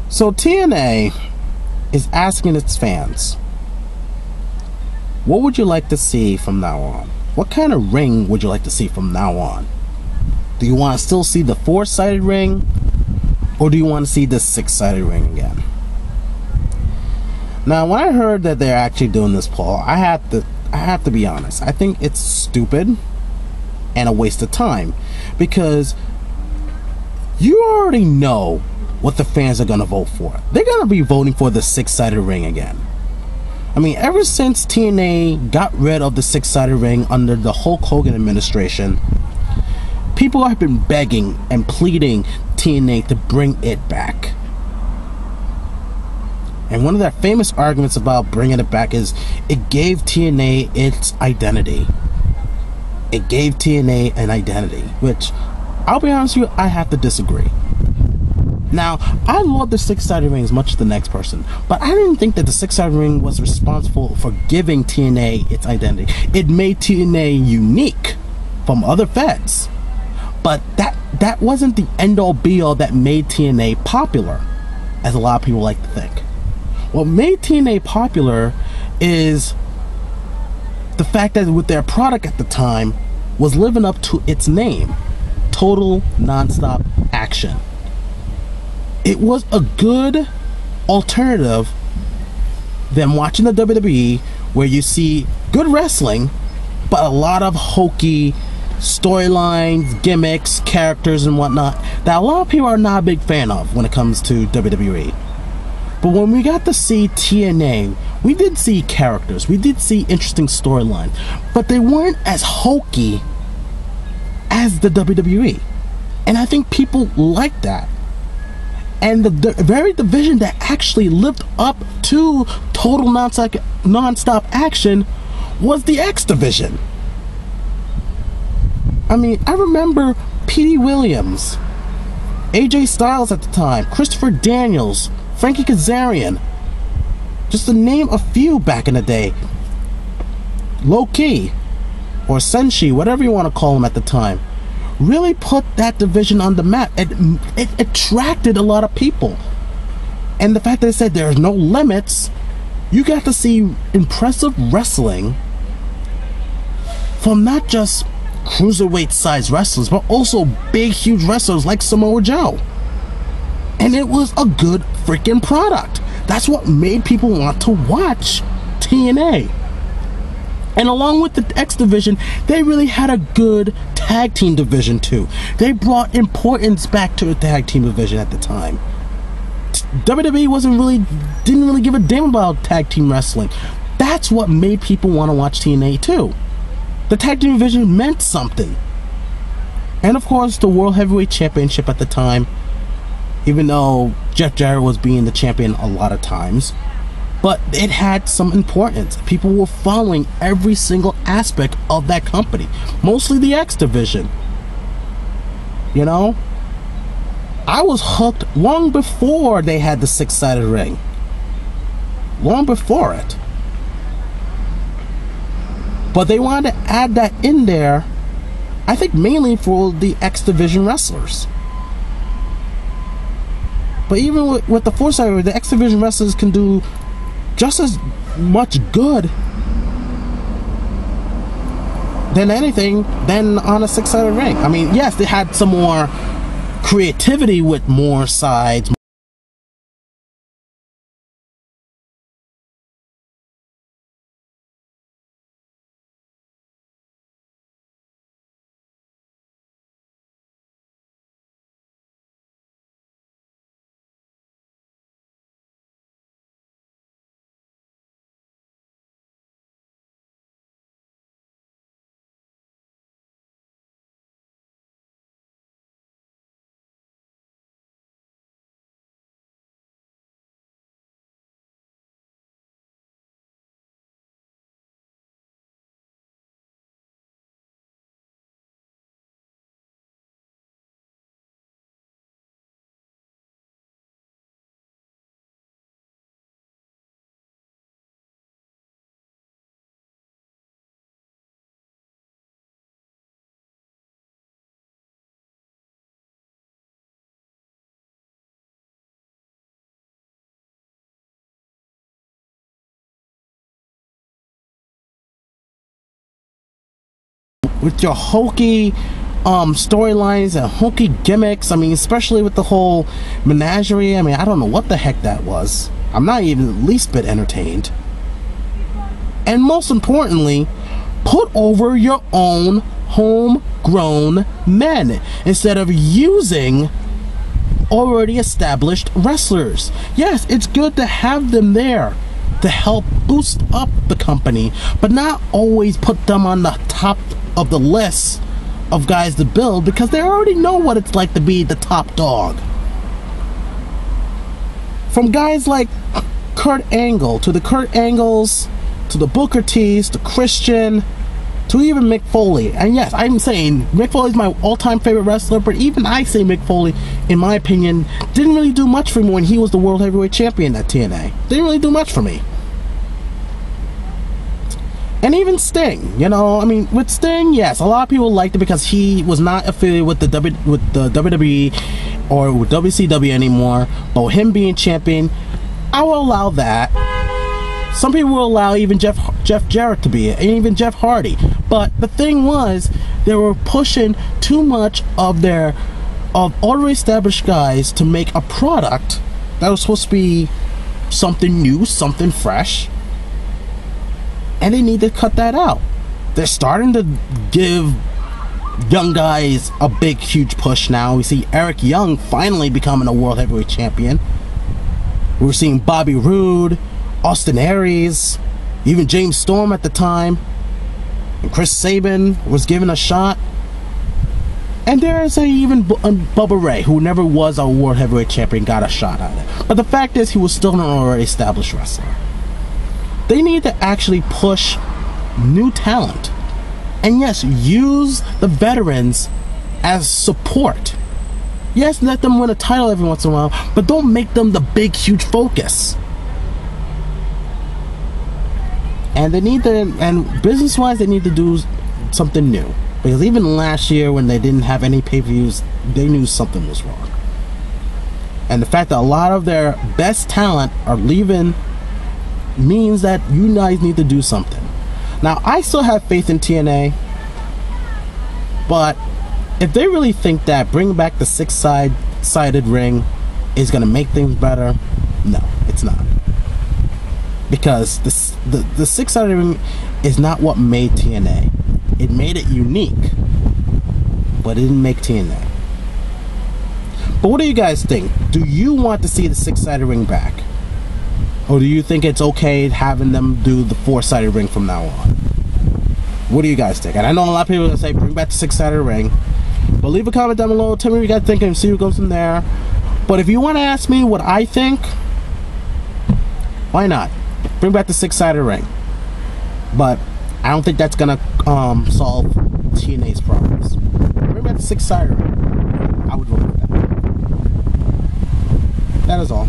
So TNA is asking its fans, what would you like to see from now on? What kind of ring would you like to see from now on? Do you want to still see the 4-sided ring, or do you want to see the 6-sided ring again? Now, when I heard that they're actually doing this poll, I have to be honest. I think it's stupid and a waste of time, because you already know what the fans are going to vote for. They're going to be voting for the 6-sided ring again. I mean, ever since TNA got rid of the 6-sided ring under the Hulk Hogan administration, people have been begging and pleading TNA to bring it back. And one of their famous arguments about bringing it back is it gave TNA its identity. It gave TNA an identity, which, I'll be honest with you, I have to disagree. Now, I love the 6-sided ring as much as the next person, but I didn't think that the 6-sided ring was responsible for giving TNA its identity. It made TNA unique from other feds, but that wasn't the end-all be-all that made TNA popular, as a lot of people like to think. What made TNA popular is the fact that with their product at the time was living up to its name, Total Nonstop Action. It was a good alternative than watching the WWE, where you see good wrestling, but a lot of hokey storylines, gimmicks, characters, and whatnot that a lot of people are not a big fan of when it comes to WWE. But when we got to see TNA, we did see characters, we did see interesting storylines, but they weren't as hokey as the WWE. And I think people like that. And the very division that actually lived up to Total Nonstop Action was the X division. I mean, I remember Petey Williams, AJ Styles at the time, Christopher Daniels, Frankie Kazarian, just to name a few back in the day. Low-Ki, or Senshi, whatever you want to call him at the time, really put that division on the map. It attracted a lot of people. And the fact that they said there's no limits, you got to see impressive wrestling from not just cruiserweight sized wrestlers, but also big, huge wrestlers like Samoa Joe. And it was a good freaking product. That's what made people want to watch TNA. And along with the X division, they really had a good tag team division too. They brought importance back to the tag team division at the time. WWE didn't really give a damn about tag team wrestling. That's what made people want to watch TNA too. The tag team division meant something. And of course, the World Heavyweight Championship at the time, even though Jeff Jarrett was being the champion a lot of times, but it had some importance. People were following every single aspect of that company, mostly the X division. You know, I was hooked long before they had the 6-sided ring. Long before it. But they wanted to add that in there, I think mainly for the X division wrestlers. But even with the 4-sided ring, the X division wrestlers can do just as much good than anything than on a 6-sided ring. I mean, yes, they had some more creativity with more sides, with your hokey storylines and hokey gimmicks. I mean, especially with the whole menagerie. I mean, I don't know what the heck that was. I'm not even the least bit entertained. And most importantly, put over your own homegrown men instead of using already established wrestlers. Yes, it's good to have them there to help boost up the company, but not always put them on the top of the list of guys to build, because they already know what it's like to be the top dog. From guys like Kurt Angle, to the Kurt Angles, to the Booker T's, to Christian, to even Mick Foley. And yes, I'm saying Mick Foley's my all-time favorite wrestler, but even I say Mick Foley, in my opinion, didn't really do much for me when he was the World Heavyweight Champion at TNA. Didn't really do much for me. And even Sting, you know, I mean, with Sting, yes, a lot of people liked it because he was not affiliated with the WWE or with WCW anymore. But with him being champion, I will allow that. Some people will allow even Jeff Jarrett to be it, and even Jeff Hardy. But the thing was, they were pushing too much of already established guys to make a product that was supposed to be something new, something fresh, and they need to cut that out. They're starting to give young guys a big, huge push now. We see Eric Young finally becoming a World Heavyweight Champion. We're seeing Bobby Roode, Austin Aries, even James Storm at the time, and Chris Sabin was given a shot. And there is even Bubba Ray, who never was a World Heavyweight Champion, got a shot at it. But the fact is, he was still an already established wrestler. They need to actually push new talent. And yes, use the veterans as support. Yes, let them win a title every once in a while, but don't make them the big, huge focus. And they need to, and business-wise, they need to do something new. Because even last year, when they didn't have any pay-per-views, they knew something was wrong. And the fact that a lot of their best talent are leaving means that you guys need to do something. Now, I still have faith in TNA, but if they really think that bringing back the six-sided ring is going to make things better, no, it's not. Because the six-sided ring is not what made TNA. It made it unique, but it didn't make TNA. But what do you guys think? Do you want to see the six-sided ring back? Or do you think it's okay having them do the four-sided ring from now on? What do you guys think? And I know a lot of people are going to say, bring back the six-sided ring. But leave a comment down below. Tell me what you guys think and see what goes from there. But if you want to ask me what I think, why not? Bring back the six-sided ring. But I don't think that's going to solve TNA's problems. Bring back the six-sided ring. I would vote for that. That is all.